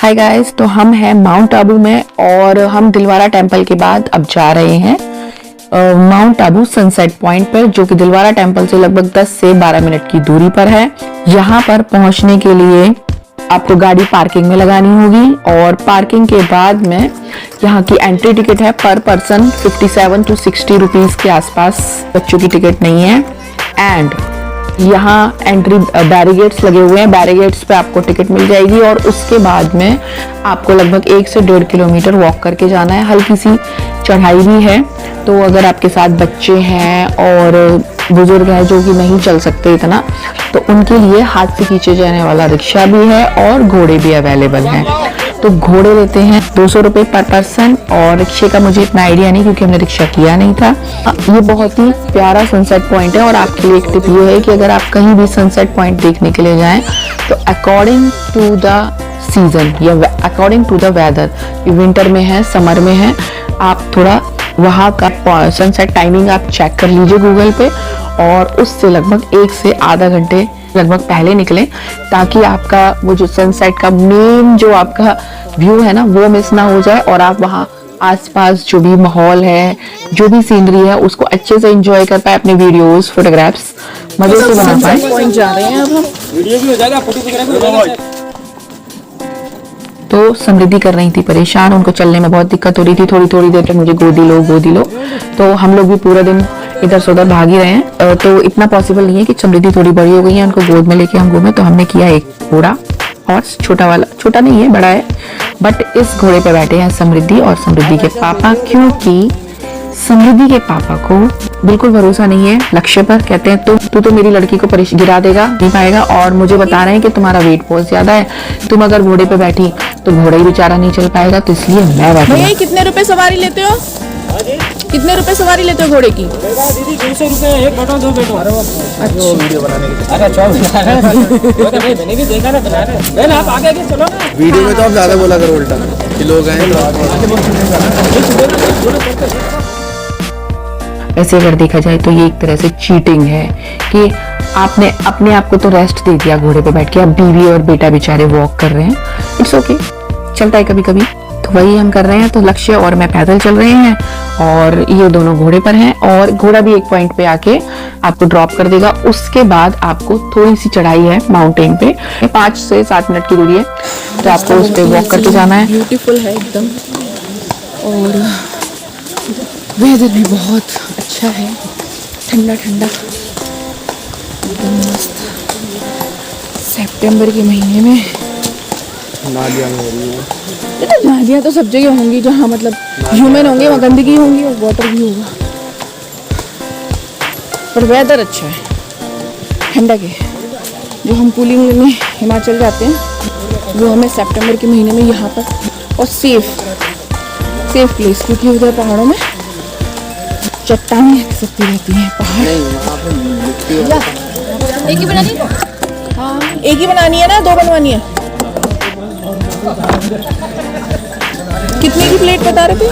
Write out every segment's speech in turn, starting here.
Hi guys, तो हम हैं माउंट आबू में और हम दिलवारा टेम्पल के बाद अब जा रहे हैं माउंट आबू सनसेट पॉइंट पर, जो कि दिलवारा टेम्पल से लगभग 10 से 12 मिनट की दूरी पर है। यहाँ पर पहुँचने के लिए आपको गाड़ी पार्किंग में लगानी होगी और पार्किंग के बाद में यहाँ की एंट्री टिकट है पर पर्सन 57 to 60 रुपीज के आसपास। बच्चों की टिकट नहीं है। एंड यहाँ एंट्री बैरिगेट्स लगे हुए हैं, बैरिगेट्स पे आपको टिकट मिल जाएगी और उसके बाद में आपको लगभग 1 से 1.5 किलोमीटर वॉक करके जाना है। हल्की सी चढ़ाई भी है, तो अगर आपके साथ बच्चे हैं और बुजुर्ग हैं जो कि नहीं चल सकते इतना, तो उनके लिए हाथ से खींचे जाने वाला रिक्शा भी है और घोड़े भी अवेलेबल हैं। तो घोड़े लेते हैं 200 रुपये पर पर्सन और रिक्शे का मुझे इतना आइडिया नहीं क्योंकि हमने रिक्शा किया नहीं था। ये बहुत ही प्यारा सनसेट पॉइंट है और आपके लिए एक टिप ये है कि अगर आप कहीं भी सनसेट पॉइंट देखने के लिए जाएं तो अकॉर्डिंग टू द सीजन या according to the weather, winter में है समर में है, आप थोड़ा वहाँ का सनसेट टाइमिंग आप चेक कर लीजिए गूगल पे और उससे लगभग 1 से आधा घंटे लगभग पहले निकलें, ताकि आपका वो जो सनसेट का मेन जो आपका व्यू है ना वो मिस ना हो जाए और आप वहाँ आसपास जो भी माहौल है, जो भी सीनरी है, उसको अच्छे से एंजॉय कर पाए, अपने वीडियोस फोटोग्राफ्स मजे से बना पाए। जा रहे हैं अब हम, वीडियो भी हो जाएगा, फोटो वगैरह। तो समृद्धि कर रही थी परेशान, उनको चलने में बहुत दिक्कत हो रही थी, थोड़ी थोड़ी देर तक मुझे गोदी लो। तो हम लोग भी पूरा दिन इधर से उधर भाग ही रहे हैं। तो इतना पॉसिबल नहीं है कि समृद्धि थोड़ी बड़ी हो गई है, उनको गोद में लेके हम घूमे। तो हमने किया एक घोड़ा, हॉर्स, छोटा वाला, छोटा नहीं है बड़ा है, बट इस घोड़े पे बैठे हैं समृद्धि और समृद्धि के पापा, क्योंकि समृद्धि के पापा को बिल्कुल भरोसा नहीं है लक्ष्य पर। कहते हैं तू तो मेरी लड़की को गिरा देगा, नहीं पाएगा, और मुझे बता रहे हैं कि तुम्हारा वेट बहुत ज्यादा है, तुम अगर घोड़े पे बैठी तो घोड़ा ही बेचारा नहीं चल पाएगा, तो इसलिए मैं बैठी। भैया कितने रुपए सवारी लेते हो? कितने रुपए सवारी लेते हो घोड़े की? दीदी 200 रुपए, एक बैठो दो बैठो। अच्छा, वीडियो बनाने के। अरे चलो मैंने भी देखा ना, बना रहे हैं आप आगे चलो ना। वीडियो में तो आप ज्यादा बोला करो उल्टा कि लोग हैं। ऐसे अगर देखा जाए तो ये एक तरह से चीटिंग है कि आपने अपने आप को तो रेस्ट दे दिया घोड़े पे बैठ के, अब बीवी और बेटा बेचारे वॉक कर रहे हैं। इट्स ओके, चलता है कभी कभी, तो वही हम कर रहे हैं। तो लक्ष्य और मैं पैदल चल रहे हैं और ये दोनों घोड़े पर हैं और घोड़ा भी एक पॉइंट पे आके आपको ड्रॉप कर देगा। उसके बाद आपको थोड़ी सी चढ़ाई है माउंटेन पे, 5 से 7 मिनट की दूरी है, तो आपको उस पे वॉक करके जाना है। ब्यूटीफुल है एकदम और वेदर भी बहुत अच्छा है, ठंडा ठंडा एकदम मस्त। सितंबर के महीने में नालियाँ तो सब जगह होंगी, जहाँ मतलब ह्यूमन होंगे वहाँ गंदगी होंगी और वाटर भी होगा, पर वेदर अच्छा है, ठंडक है। जो हम पुलिंग में हिमाचल जाते हैं वो हमें सितंबर के महीने में यहाँ पर, और सेफ प्लेस, क्योंकि उधर पहाड़ों में चट्टानें सकती रहती हैं। पहाड़ एक ही बनानी है? हाँ, एक ही बनानी है ना, 2 बनवानी है? कितने की प्लेट बता रहे थे?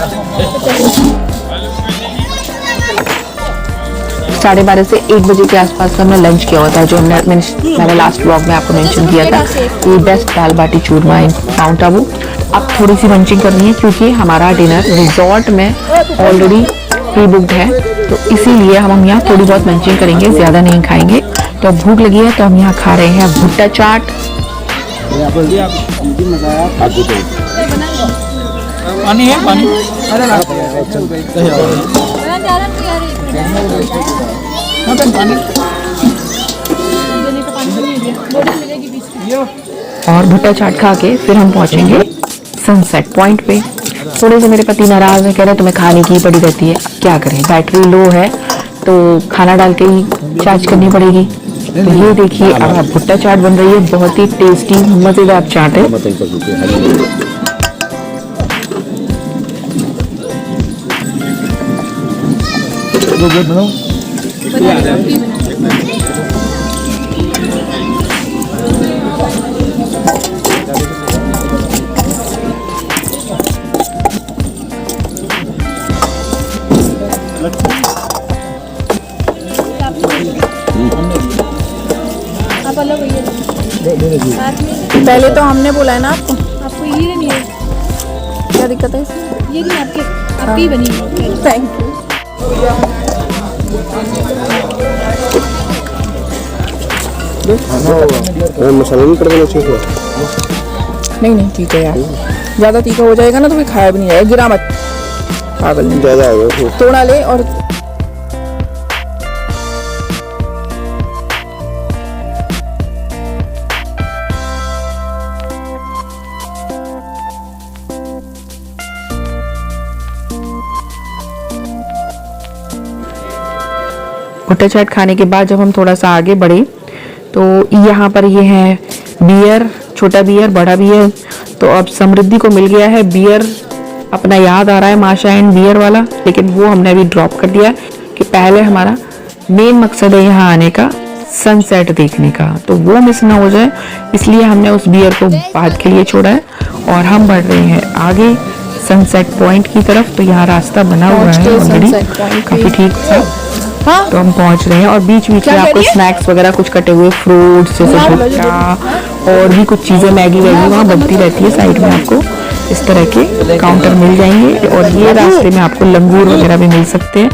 12:30 से 1 बजे के आसपास हमने लंच किया हुआ था, जो मैंने लास्ट व्लॉग में आपको मेंशन किया था कि बेस्ट दाल बाटी चूरमा इन माउंट आबू। अब थोड़ी सी मंचिंग करनी है क्योंकि हमारा डिनर रिजॉर्ट में ऑलरेडी प्री बुक्ड है, तो इसीलिए हम यहाँ थोड़ी बहुत मंचिंग करेंगे, ज़्यादा नहीं खाएंगे। तो भूख लगी है तो हम यहाँ खा रहे हैं भुट्टा चाट। पानी है, पानी। और भुट्टा चाट खा के फिर हम पहुँचेंगे सनसेट पॉइंट पे। थोड़े से मेरे पति नाराज है, कह रहे तुम्हें खाने की पड़ी रहती है, क्या करें, बैटरी लो है तो खाना डाल के ही चार्ज करनी पड़ेगी। तो ये देखिए अब भुट्टा चाट बन रही है, बहुत ही टेस्टी मजेदार चाट है। पहले तो हमने बोला है ना आपको, आपको ये नहीं है, क्या दिक्कत है इसमें? ये नहीं आपकी बनी है। Thank you. मसाला नहीं पड़ेगा चाहिए। नहीं ठीक है यार, ज़्यादा तीखा हो जाएगा ना तो फिर खाया भी नहीं जाएगा। गिरा मत, पागल नहीं। ज़्यादा होगा थोड़ा ले। और भुट्टा चाट खाने के बाद जब हम थोड़ा सा आगे बढ़े तो यहाँ पर ये है बियर, छोटा बियर, बड़ा बियर। तो अब समृद्धि को मिल गया है बियर, अपना याद आ रहा है माशा एंड बियर वाला, लेकिन वो हमने अभी ड्रॉप कर दिया कि पहले हमारा मेन मकसद है यहाँ आने का सनसेट देखने का, तो वो मिस ना हो जाए, इसलिए हमने उस बियर को बाद के लिए छोड़ा है। और हम बढ़ रहे हैं आगे सनसेट पॉइंट की तरफ। तो यहाँ रास्ता बना हुआ है ऑलरेडी, काफी ठीक सा। हाँ, तो हम पहुंच रहे हैं और बीच बीच में आपको स्नैक्स वगैरह कुछ कटे हुए फ्रूट्स जैसे भुट्टा और भी कुछ चीजें, मैगी वैगी वहाँ बनती रहती है साइड में, आपको इस तरह के काउंटर मिल जाएंगे। और ये रास्ते में आपको लंगूर वगैरह भी मिल सकते हैं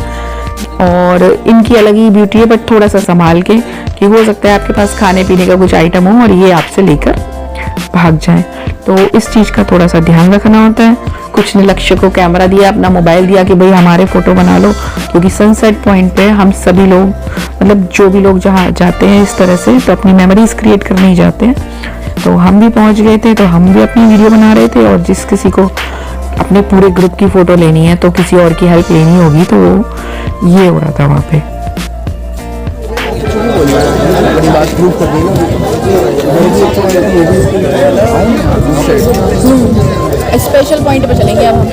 और इनकी अलग ही ब्यूटी है, बट थोड़ा सा संभाल के, कि हो सकता है आपके पास खाने पीने का कुछ आइटम हो और ये आपसे लेकर भाग जाए, तो इस चीज का थोड़ा सा ध्यान रखना होता है। कुछ ने लक्ष्य को कैमरा दिया, अपना मोबाइल दिया कि भाई हमारे फोटो बना लो, क्योंकि सनसेट पॉइंट पे हम सभी लोग, मतलब जो भी लोग जहाँ जाते हैं इस तरह से, तो अपनी मेमोरीज क्रिएट करने ही जाते हैं। तो हम भी पहुंच गए थे, तो हम भी अपनी वीडियो बना रहे थे, और जिस किसी को अपने पूरे ग्रुप की फोटो लेनी है तो किसी और की हेल्प लेनी होगी, तो ये हो रहा था वहाँ पे। स्पेशल पॉइंट पे चलेंगे अब हम।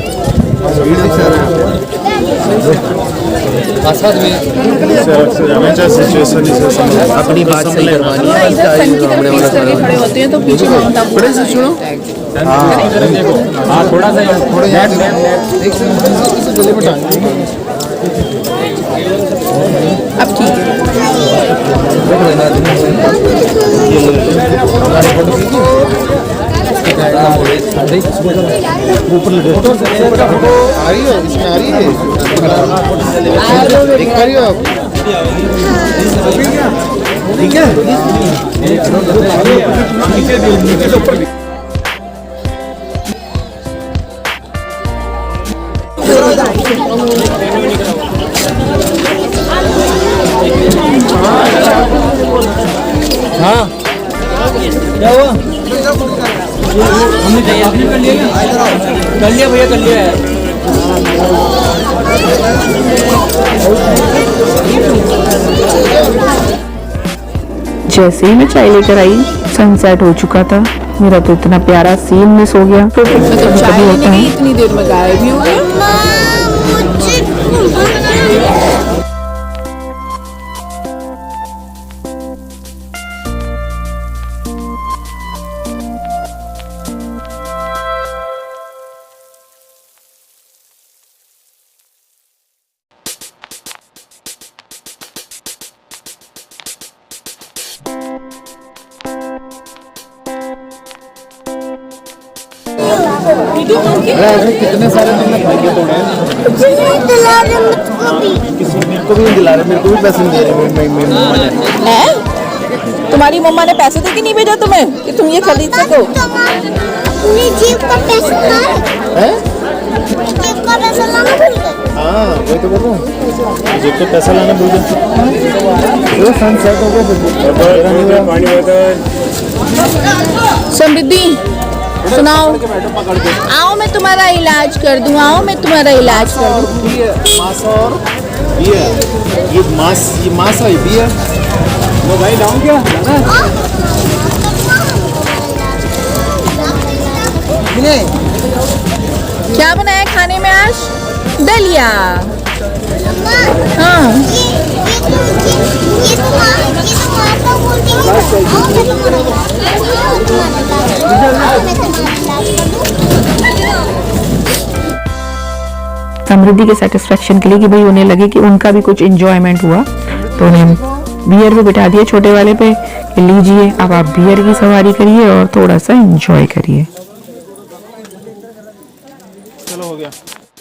अपनी बात सही करवानी है। इधर सन की तरफ फेस करके खड़े होते हैं तो पीछे माउंट आबू बड़े से सुनो। हाँ थोड़ा सा अब ठीक है। आ रही हो, इसमें आ रही है, देख पा रही हो आप? ठीक है। हाँ क्या हुआ? हमने तैयारी कर लिया, कर लिया भैया, कर लिया है। जैसे ही मैं चाय लेकर आई सनसेट हो चुका था। मेरा तो इतना प्यारा सीन मिस हो गया। तो चाय लेने गई, इतनी देर में गायब भी हो गया। कितने सारे तुमने भाग्य तोड़े हैं? किसी मेरे को भी नहीं दिला रहे, मेरे को भी पैसे नहीं दे रहे। मैं तुम्हारी मम्मा ने पैसे दे के नहीं भेजा तुम्हें कि तुम ये खरीद सको? अपनी जेब का पैसा हैं? जेब का पैसा लाना भूल गए। हाँ वही तो बोल रहा हूँ, जेब पे पैसा लाना भूल गए। तो सनसेट हो गया। समृद्धि सुनाओ। आओ मैं तुम्हारा इलाज कर दूं, आओ मैं तुम्हारा इलाज कर दूं। मास और बियर, ये मास है बियर। वो भाई डाउन क्या क्या बनाया खाने में आज? दलिया। हाँ समृद्धि के सेटिस्फेक्शन के लिए कि भाई उन्हें लगे कि उनका भी कुछ एंजॉयमेंट हुआ, तो उन्हें बियर पे बिठा दिए छोटे वाले पे कि लीजिए अब आप बियर की सवारी करिए और थोड़ा सा एंजॉय करिए।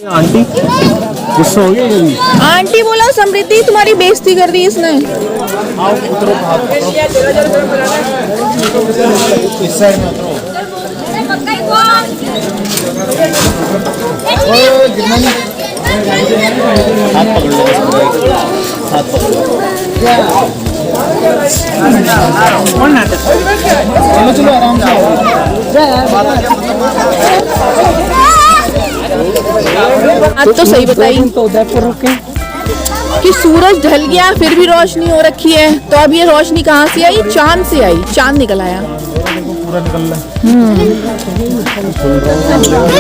आंटी गुस्सा हो गया कभी? आंटी बोला समृद्धि तुम्हारी बेइज्जती कर दी इसने। इस साइड में उतरो। हाथ पकड़ लो, हाथ पकड़ लो। चलो आराम से। आज तो सही बताई तो उदयपुर रुके। कि सूरज ढल गया फिर भी रोशनी हो रखी है, तो अब ये रोशनी कहाँ से आई? चांद से आई, चांद निकल आया। पूरा निकल रहा है।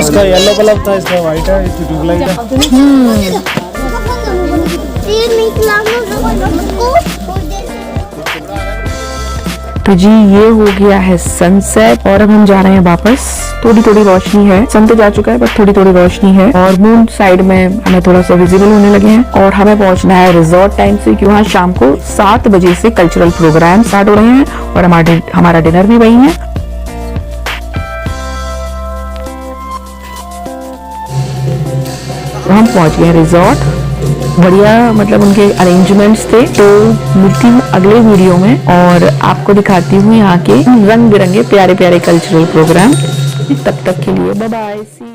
इसका येलो बल्ब था, इसका व्हाइट है, इसकी ट्यूबलाइट है। ये निकला ना तो जी ये हो गया है सनसेट और अब हम जा रहे हैं वापस। थोड़ी थोड़ी रोशनी है, सन तो जा चुका है पर थोड़ी थोड़ी रोशनी है और मून साइड में हमें थोड़ा सा विजिबल होने लगे हैं। और हमें पहुंचना है रिजॉर्ट टाइम से, क्यों वहाँ शाम को 7 बजे से कल्चरल प्रोग्राम स्टार्ट हो रहे हैं और हमारा डिनर भी वही है। तो हम पहुंच गए रिजॉर्ट, बढ़िया मतलब उनके अरेंजमेंट्स थे। तो मिलती हूँ अगले वीडियो में और आपको दिखाती हूँ यहाँ के रंग बिरंगे प्यारे प्यारे कल्चरल प्रोग्राम। तब तक के लिए बाय बाय।